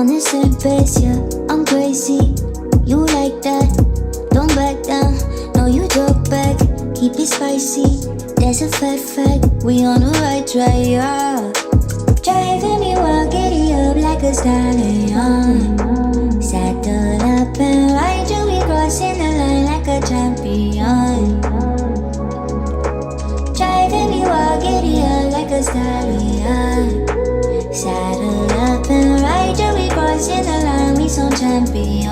on the same pace, yeah. I'm crazy, you like that. Don't back down, no you drop back. Keep it spicy, there's a fact. We on the right track, yeah. Driving me wild, giddy up like a stallion. Saddle up and ride you, we crossing the line like a champion. Driving me wild, giddy up like a stallion. Saddle up and ride you, we crossing the line, we some champion.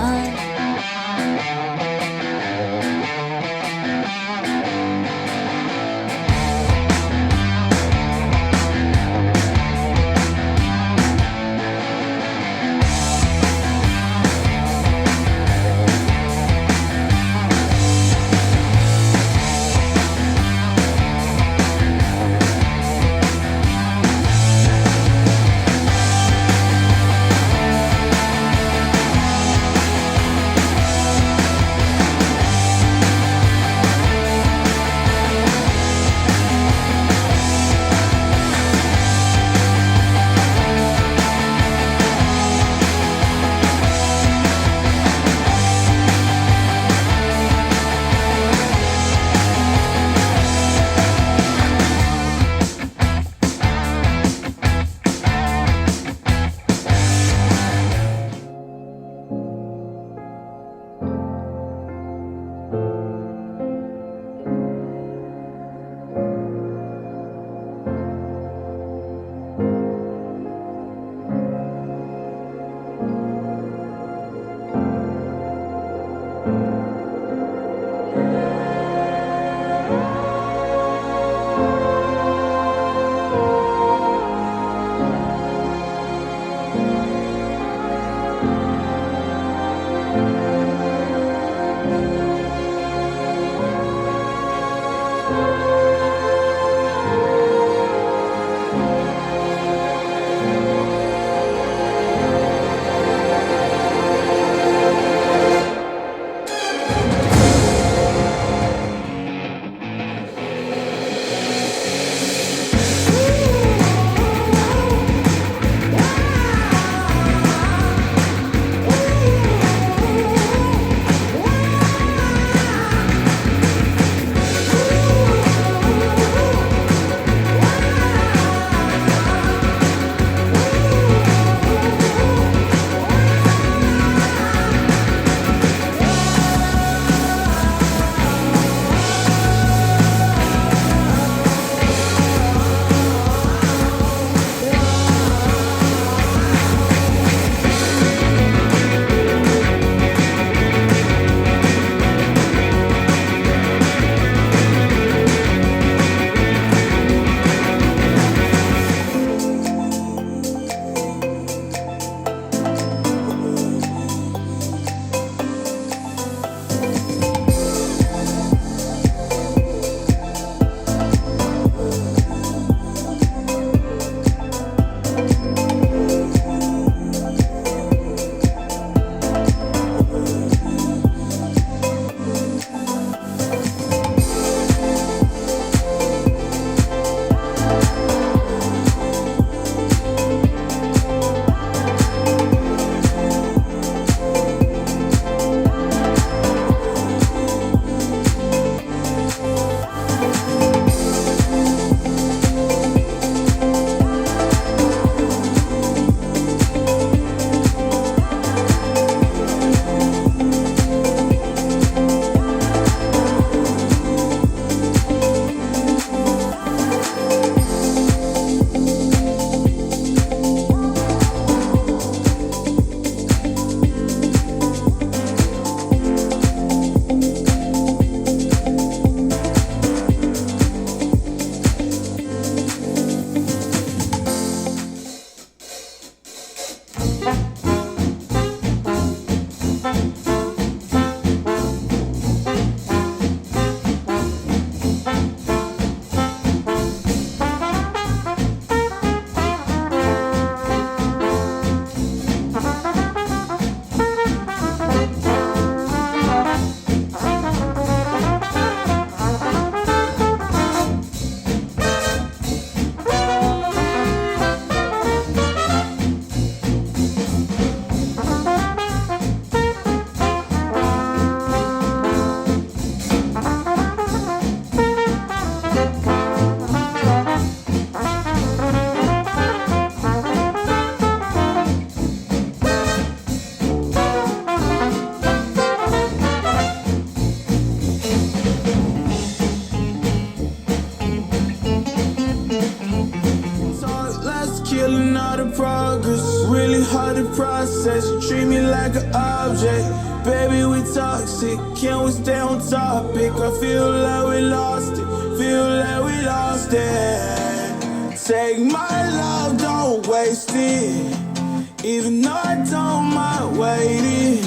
process. You treat me like an object. Baby, we toxic. Can we stay on topic? I feel like we lost it. Feel like we lost it. Take my love, don't waste it. Even though I don't mind waiting.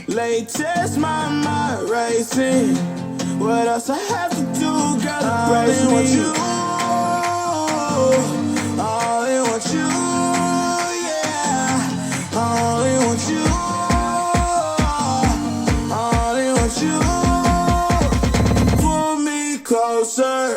Latest, my mind racing. What else I have to do, girl, to praise me? I only want you, yeah. I only want you, I only want you. Pull me closer.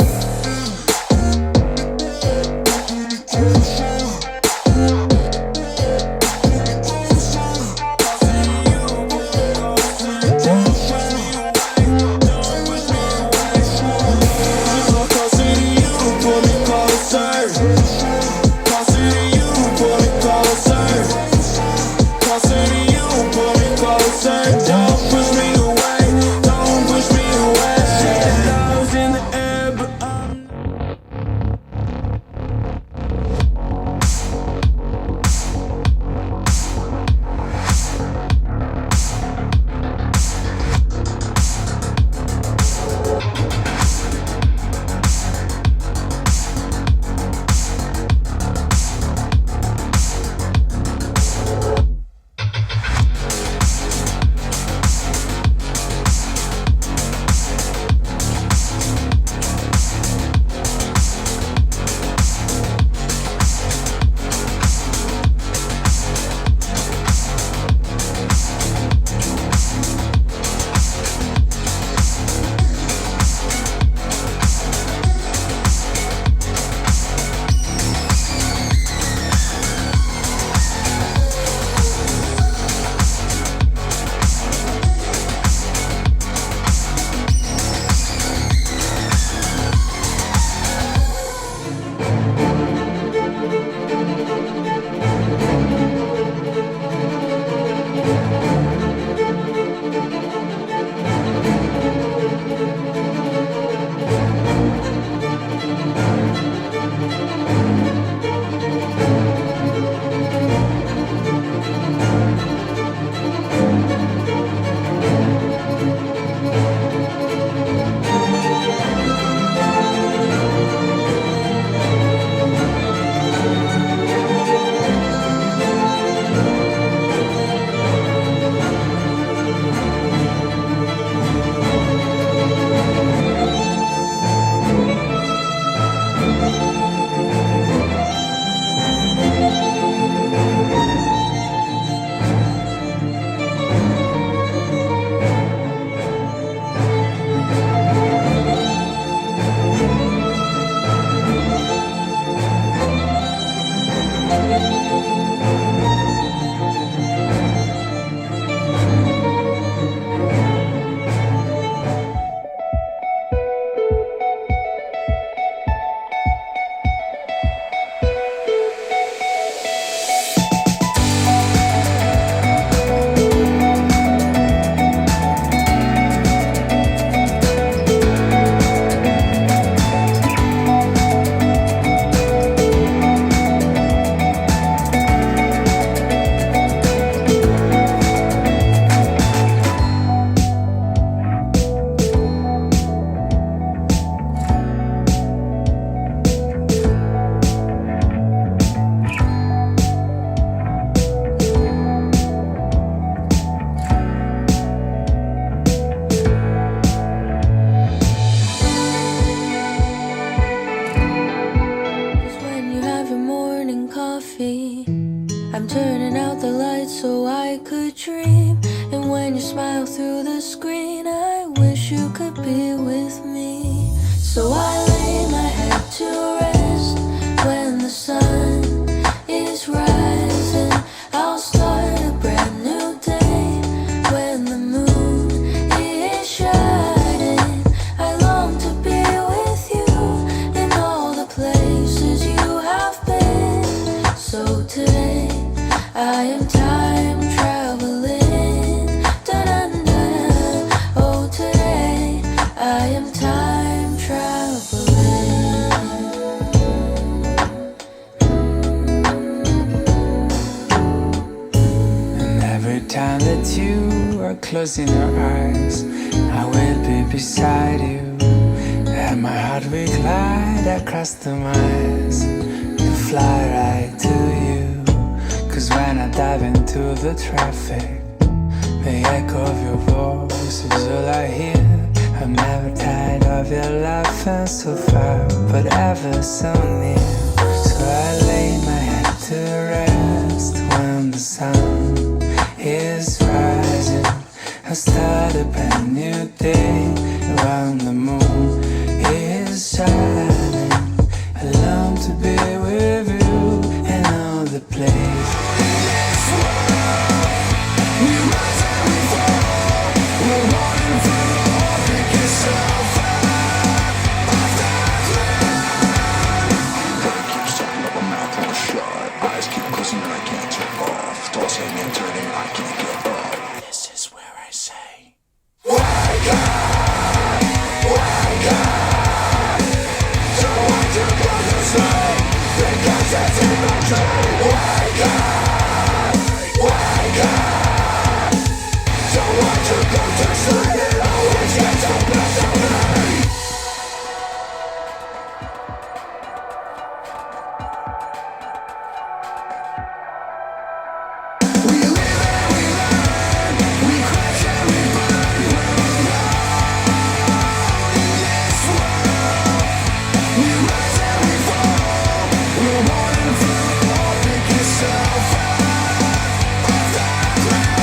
I am time traveling. time that you are closing your eyes, I will be beside you, and my heart will glide across the miles to fly right to you. Cause when I dive into the traffic, the echo of your voice is all I hear. I'm never tired of your laughing so far, but ever so near. So I lay my head to rest when the sun is rising. I start a brand new day around the moon is shining. I long to be with you and all the place. This world, we rise and we fall. We're running from the whole pick yourself out of the ground. Head keeps talking up, my mouth won't shut. Eyes keep closing and I can't turn off. Tossing and turning, I can't get up. This is where I say, wake up, wake up. Don't want to go to sleep because it's in my dream. Wake up, wake up. Don't want to go to sleep, it always gets the best of me. We live and we learn, we crash and we burn. We're alone in this world. We rise and we fall. We're running from the wall. Pick yourself up off the ground.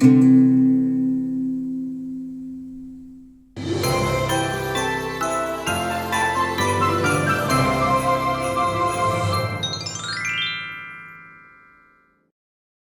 you.